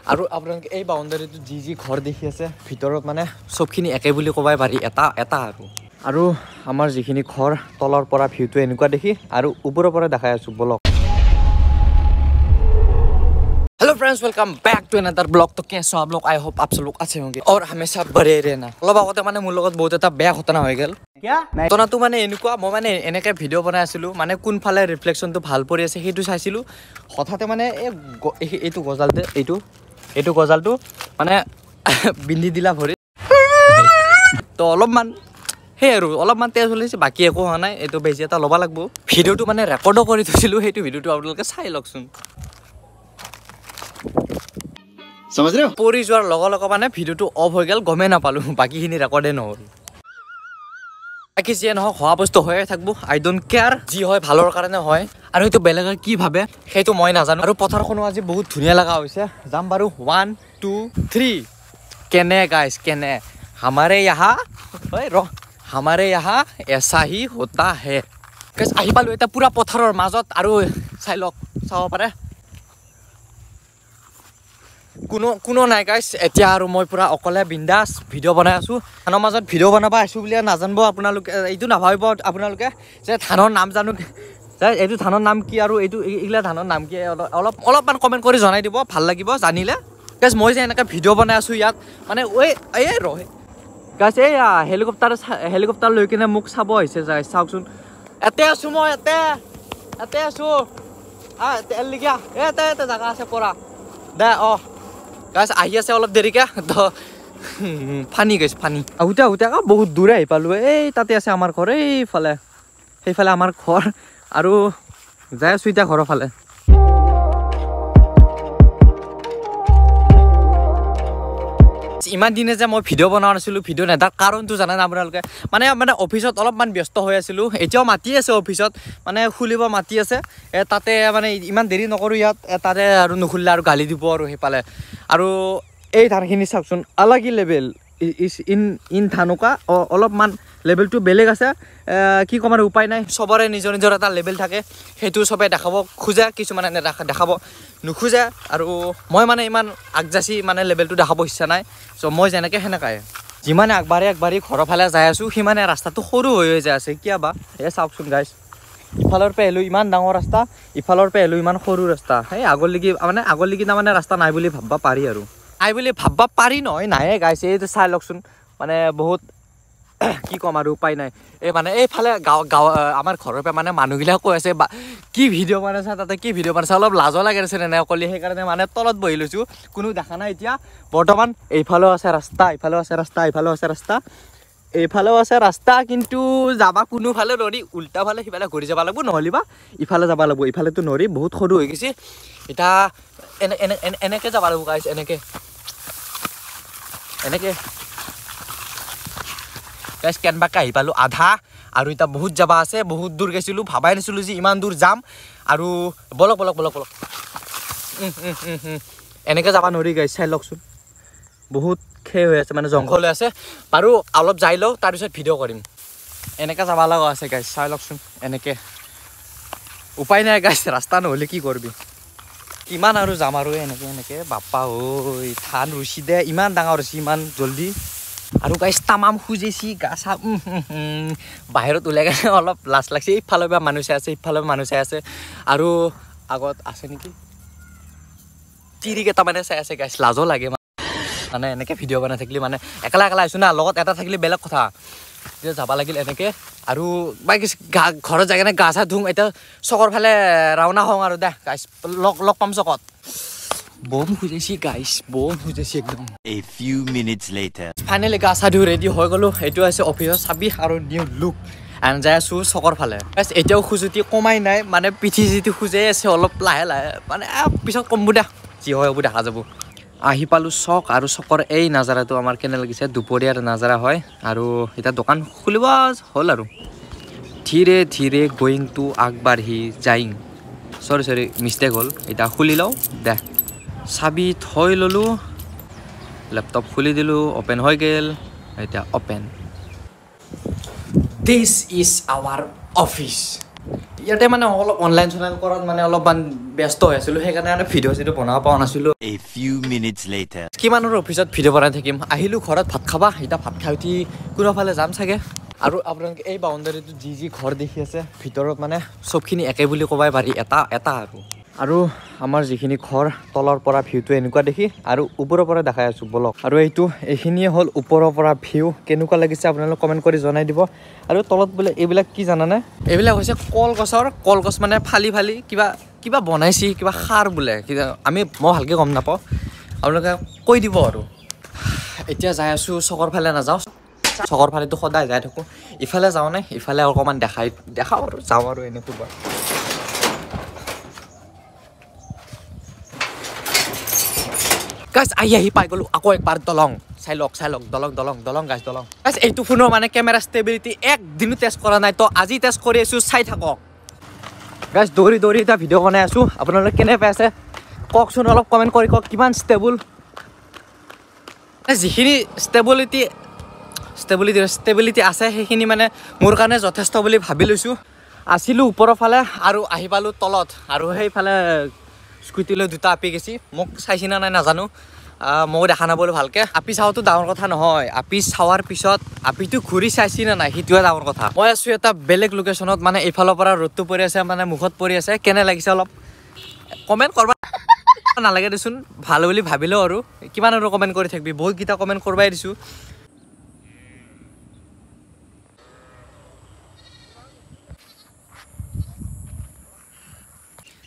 আৰু আপোনালোকে এই বাউণ্ডাৰীটো যি ঘৰ দেখি আছে ভিতৰত মানে চবখিনি একে বুলি ক'বাই পাৰি এটা আৰু আমাৰ যিখিনি ঘৰ তলৰ পৰা ভিউটো এনেকুৱা দেখি আৰু ওপৰৰ পৰা দেখাই আছোঁ বলক। Hello friends welcome back to another blog. तो कैसे हो आप लोग? आई होप आप सब लोग अच्छे होंगे और हमेशा बड़े रहना। অলপ আগতে মানে মোৰ লগত বহুত এটা বেয়া ঘটনা হৈ গ'ল। ঘটনাটো মানে এনেকুৱা, মই মানে এনেকৈ ভিডিঅ' বনাই আছিলোঁ, মানে কোনফালে ৰিফ্লেকশ্যনটো ভাল পৰি আছে সেইটো চাইছিলোঁ। হঠাতে মানে এইটো গজালটো মানে বিন্ধি দিলা ভৰিত। তো অলপমান সেই আৰু অলপমান তেজ ওলাইছে, বাকী একো হোৱা নাই। এইটো বেজি এটা ল'ব লাগিব। ভিডিঅ'টো মানে ৰেকৰ্ডো কৰি থৈছিলোঁ, সেইটো ভিডিঅ'টো আপোনালোকে চাই লওকচোন। পৰি যোৱাৰ লগে লগে মানে ভিডিঅ'টো অফ হৈ গ'ল, গমেই নাপালোঁ, বাকীখিনি ৰেকৰ্ডে নহ'ল। বাকী যিয়ে নহওক হোৱা বস্তু হৈয়ে থাকিব, আই ডোণ্ট কেয়াৰ। যি হয় ভালৰ কাৰণে হয়, আৰু সেইটো বেলেগে কি ভাবে সেইটো মই নাজানো। আৰু পথাৰখনো আজি বহুত ধুনীয়া লগা হৈছে। যাম বাৰু 1 2 3। কেনে গাইছ কেনে হামাৰে ইয়াহা এছা হি হোতা হে। গাইছ আহি পালোঁ এতিয়া পুৰা পথাৰৰ মাজত, আৰু চাই লওক, চাব পাৰে কোনো নাই গাইছ এতিয়া। আৰু মই পুৰা অকলে বিন্দাছ ভিডিঅ' বনাই আছোঁ। ধানৰ মাজত ভিডিঅ' বনাব আছোঁ বুলিয়ে নাজানিব আপোনালোকে, এইটো নাভাবিব আপোনালোকে যে ধানৰ নাম জানো, যে এইটো ধানৰ নাম কি আৰু এইগিলা ধানৰ নাম কি। অলপমান কমেণ্ট কৰি জনাই দিব, ভাল লাগিব জানিলে। গাইছ মই যে এনেকৈ ভিডিঅ' বনাই আছোঁ ইয়াত, মানে গাইছ এইয়া হেলিকপ্টাৰ লৈ কিনে মোক চাব আহিছে। যাই চাওকচোন, এতে আছোঁ মই, এতে আছোঁ। লিখা এতে জেগা আছে পৰা দে। গাইছ আহি আছে অলপ দেৰিকে, তো ফানি গাইছ ফানি। আহোঁতে বহুত দূৰে আহি পালোঁ। এই তাতে আছে আমাৰ ঘৰ, সেইফালে আমাৰ ঘৰ, আৰু যাই আছোঁ এতিয়া ঘৰৰ ফালে। ইমান দিনে যে মই ভিডিঅ' বনোৱা নাছিলোঁ, ভিডিঅ' নেদাৰ কাৰণটো জানে আপোনালোকে? মানে অফিচত অলপমান ব্যস্ত হৈ আছিলোঁ। এতিয়াও মাতি আছে অফিচত, মানে খুলিব মাতি আছে। তাতে মানে ইমান দেৰি নকৰোঁ ইয়াত, তাতে আৰু নুখুলিলে আৰু গালি দিব আৰু সেইফালে। আৰু এই ধানখিনি চাওকচোন, আলাগি লেভেল ইন ধানুকা অলপমান লেভেলটো বেলেগ আছে। কি ক'ম আৰু উপায় নাই, চবৰে নিজৰ এটা লেভেল থাকে, সেইটো চবে দেখাব খোজে, কিছুমানে দেখাব নোখোজে। আৰু মই মানে ইমান আগজাচি মানে লেভেলটো দেখাব ইচ্ছা নাই। চ' মই যেনেকৈ সেনেকাই, যিমানে আগবাঢ়ি ঘৰৰ ফালে যাই আছোঁ, সিমানে ৰাস্তাটো সৰু হৈ যাই আছে কিয়াবা। এই চাওকচোন গাইছ, ইফালৰ পৰা আহিলোঁ ইমান ডাঙৰ ৰাস্তা, ইফালৰ পৰা আহিলোঁ ইমান সৰু ৰাস্তা। সেই আগলৈকে তাৰমানে ৰাস্তা নাই বুলি ভাবিব পাৰি, আৰু নাই বুলি ভাবিব পাৰি নহয়, নায়ে গাইছ। এইটো চাই লওকচোন, মানে বহুত কি ক'ম আৰু উপায় নাই। মানে এইফালে গাঁও আমাৰ ঘৰৰ পৰা মানে মানুহবিলাক কৈ আছে, কি ভিডিঅ' বনাইছা তাতে, কি ভিডিঅ' বনাইছা, অলপ লাজো লাগে আছে এনে অকলে। সেইকাৰণে মানে তলত বহি লৈছোঁ, কোনো দেখা নাই এতিয়া বৰ্তমান। এইফালেও আছে ৰাস্তা, কিন্তু যাবা কোনোফালে নৰি, উল্টা ফালে সিফালে ঘূৰি যাব লাগিব, নহ'লে বা ইফালে যাব লাগিব। ইফালেতো নৰি, বহুত সৰু হৈ গৈছে এতিয়া। এনেকৈ যাব লাগিব গাইছ, এনেকৈ গাইছ কেনবাকৈ আহি পালোঁ আধা, আৰু এতিয়া বহুত যাবা আছে, বহুত দূৰ গৈছিলোঁ, ভাবাই নাছিলোঁ যে ইমান দূৰ যাম। আৰু বলক এনেকৈ যাব নোৱাৰি গাইছ, চাই লওকচোন, বহুত খেৰ হৈ আছে, মানে জংঘল হৈ আছে। বাৰু অলপ যাই লওঁ, তাৰপিছত ভিডিঅ' কৰিম। এনেকৈ যাব লগা আছে গাইছ, চাই লওকচোন। এনেকৈ উপায় নাই গাইছ, ৰাস্তা নহ'লে কি কৰিবি, কিমান আৰু যাম আৰু এনেকৈ বাপ্পা ঐ। ধান ৰুচি দে, ইমান ডাঙৰ হৈছে, ইমান জল্দি। আৰু গাইছ তামাম খুজিছি গা চা, বাহিৰত ওলাই কিনে অলপ লাজ লাগিছে। ইফালৰ পৰা মানুহ চাই আছে, আৰু আগত আছে নেকি তিৰিকেইটা মানে চাই আছে গাইছ, লাজো লাগে। মানে এনেকৈ ভিডিঅ' বনাই থাকিলে, মানে একেলা আহিছোঁ না, লগত এটা থাকিলে বেলেগ কথা। এতিয়া যাব লাগিল এনেকৈ, আৰু বাকী ঘৰত যাই কিনে গা চা ধুওঁ। এতিয়া চকৰ ফালে ৰাওনা হওঁ আৰু দে গাইছ, লগ পাম চকত। বম খুজিছি গাইছ, একদম। A few minutes later. Finally গা চা ধুই ৰেডি হৈ গ'লোঁ। এইটো আছে অফিচৰ চাবি আৰু নিউ লুক, এণ্ড যাই আছোঁ চকৰ ফালে। এতিয়াও খুজুতি কমাই নাই, মানে পিঠি চিঠি খুজেই আছে অলপ লাহে, মানে পিছত কমবো দে, যি হয় হ'ব দেখা যাব। আহি পালোঁ চক, আৰু চকৰ এই নাজাৰাটো আমাৰ কেনে লাগিছে, দুপৰীয়াৰ নাজাৰা হয়। আৰু এতিয়া দোকান খুলিব হ'ল, আৰু ধীৰে ধীৰে গোয়িং টু আগবাঢ়ি যাইং। চৰি মিষ্টেক হ'ল। এতিয়া খুলি লওঁ দে, চাবি থৈ ল'লোঁ, লেপটপ খুলি দিলোঁ, অ'পেন হৈ গ'ল। এতিয়া open, this is our office. ইয়াতে মানে অলপ অনলাইন কৰাত মানে অলপমান ব্যস্ত হৈ আছিলোঁ, সেইকাৰণে ভিডিঅ' বনাব পৰা নাছিলোঁ। A few minutes minutes later. কিমানৰ অফিচত ভিডিঅ' বনাই থাকিম আহিলোঁ ঘৰত ভাত খাবা এতিয়া ভাত খাই উঠি কোনোফালে যাম চাগে আৰু আপোনালোকে এই বাউণ্ডাৰীটো যি ঘৰ দেখি আছে ভিতৰত মানে চবখিনি একে বুলি ক'বই পাৰি এটা আৰু আমাৰ যিখিনি ঘৰ তলৰ পৰা ভিউটো এনেকুৱা দেখি আৰু ওপৰৰ পৰা দেখাই আছোঁ বলক আৰু এইখিনিয়ে হ'ল ওপৰৰ পৰা ভিউ কেনেকুৱা লাগিছে আপোনালোকে কমেণ্ট কৰি জনাই দিব আৰু তলত বোলে এইবিলাক কি জানানে এইবিলাক হৈছে কলগছ মানে ফালি কিবা বনাইছি কিবা সাৰ বোলে মই ভালকৈ গম নাপাওঁ আপোনালোকে কৈ দিব আৰু এতিয়া যাই আছোঁ চকৰ ফালে নাযাওঁ চকৰ ফালেতো সদায় যাই থাকোঁ ইফালে যাওঁ নে ইফালে অকণমান দেখাওঁ আৰু যাওঁ আৰু এনেকুৱা গাইজ আহি পাই গ'লোঁ আকৌ একবাৰ দলং চাই লওক দলং গাইজ এইটো ফোনৰ মানে কেমেৰা ষ্টেবিলিটি একদিনো টেষ্ট কৰা নাই তো আজি টেষ্ট কৰি আছোঁ চাই থাকক গাইজ দৌৰি এতিয়া ভিডিঅ' বনাই আছোঁ আপোনালোকে কেনে পাই আছে কওকচোন অলপ কমেণ্ট কৰি কওক কিমান যিখিনি ষ্টেবিলিটি আছে সেইখিনি মানে মোৰ কাৰণে যথেষ্ট বুলি ভাবি লৈছোঁ আছিলোঁ ওপৰৰ ফালে আৰু আহি পালোঁ তলত আৰু সেইফালে স্কুটিলৈ দুটা আপি গেছি মোক চাইছি না নাই নাজানো ময়ো দেখা নাপালোঁ ভালকৈ আপি চাওঁতো ডাঙৰ কথা নহয় আপি চাৱাৰ পিছত আপিটো ঘূৰি চাইছি না নাই সেইটোৱে ডাঙৰ কথা মই আছোঁ এটা বেলেগ লোকেশ্যনত মানে এইফালৰ পৰা ৰ'দটো পৰি আছে মানে মুখত পৰি আছে কেনে লাগিছে অলপ কমেণ্ট কৰবা নালাগে দেচোন ভাল বুলি ভাবিলেও আৰু কিমান আৰু কমেণ্ট কৰি থাকিবি বহুতকেইটা কমেণ্ট কৰবাই দিছোঁ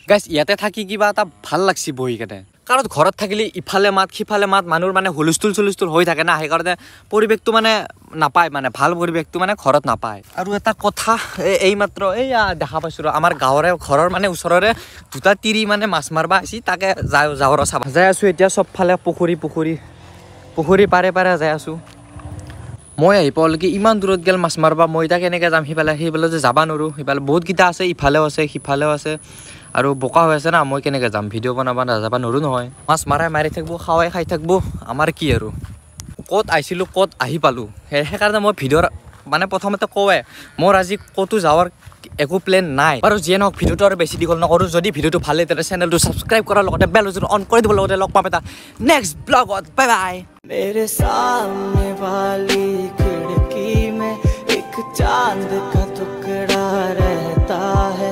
গাইজ ইয়াতে থাকি কিবা এটা ভাল লাগছি বহি কেনে কাৰণ ঘৰত থাকিলে ইফালে মাত সিফালে মাত মানুহৰ মানে হুলস্থুল হৈ থাকে না সেইকাৰণে পৰিৱেশটো মানে নাপায় মানে ভাল পৰিৱেশটো মানে ঘৰত নাপায় আৰু এটা কথা এইমাত্ৰ এইয়া দেখা পাইছোঁ আমাৰ ঘৰৰ মানে ওচৰৰে দুটা তিৰি মানে মাছ মাৰিব আহিছি তাকে যাওঁ চাব যাই আছোঁ এতিয়া চবফালে পুখুৰী পাৰে যাই আছোঁ মই আহি পোৱালৈকে ইমান দূৰত গেল মাছ মাৰিব মই এতিয়া কেনেকৈ যাম সেইফালে যে যাব নোৱাৰোঁ সেইফালে বহুতকেইটা আছে ইফালেও আছে সিফালেও আছে আৰু বোকা হৈ আছে না মই কেনেকৈ যাম ভিডিঅ' বনাব নাযাব নোৱাৰোঁ নহয় মাছ মাৰি থাকিব খাই থাকিব আমাৰ কি আৰু ক'ত আহিছিলোঁ ক'ত আহি পালোঁ সেইকাৰণে মই ভিডিঅ'ৰ মানে প্ৰথমতে কওঁৱে মোৰ আজি ক'তো যাৱাৰ একো প্লেন নাই আৰু যিয়ে নহওক ভিডিঅ'টো আৰু বেছি দীঘল নকৰোঁ যদি ভিডিঅ'টো ভাল লাগে তেন্তে চেনেলটো ছাবস্ক্ৰাইব কৰাৰ লগতে বেল আইকনটো অন কৰি দিব লগতে লগ পাম এটা নেক্সট ব্লগত বাই বাই मेरे सामने वाली खिड़की में एक चांद का टुकड़ा रहता है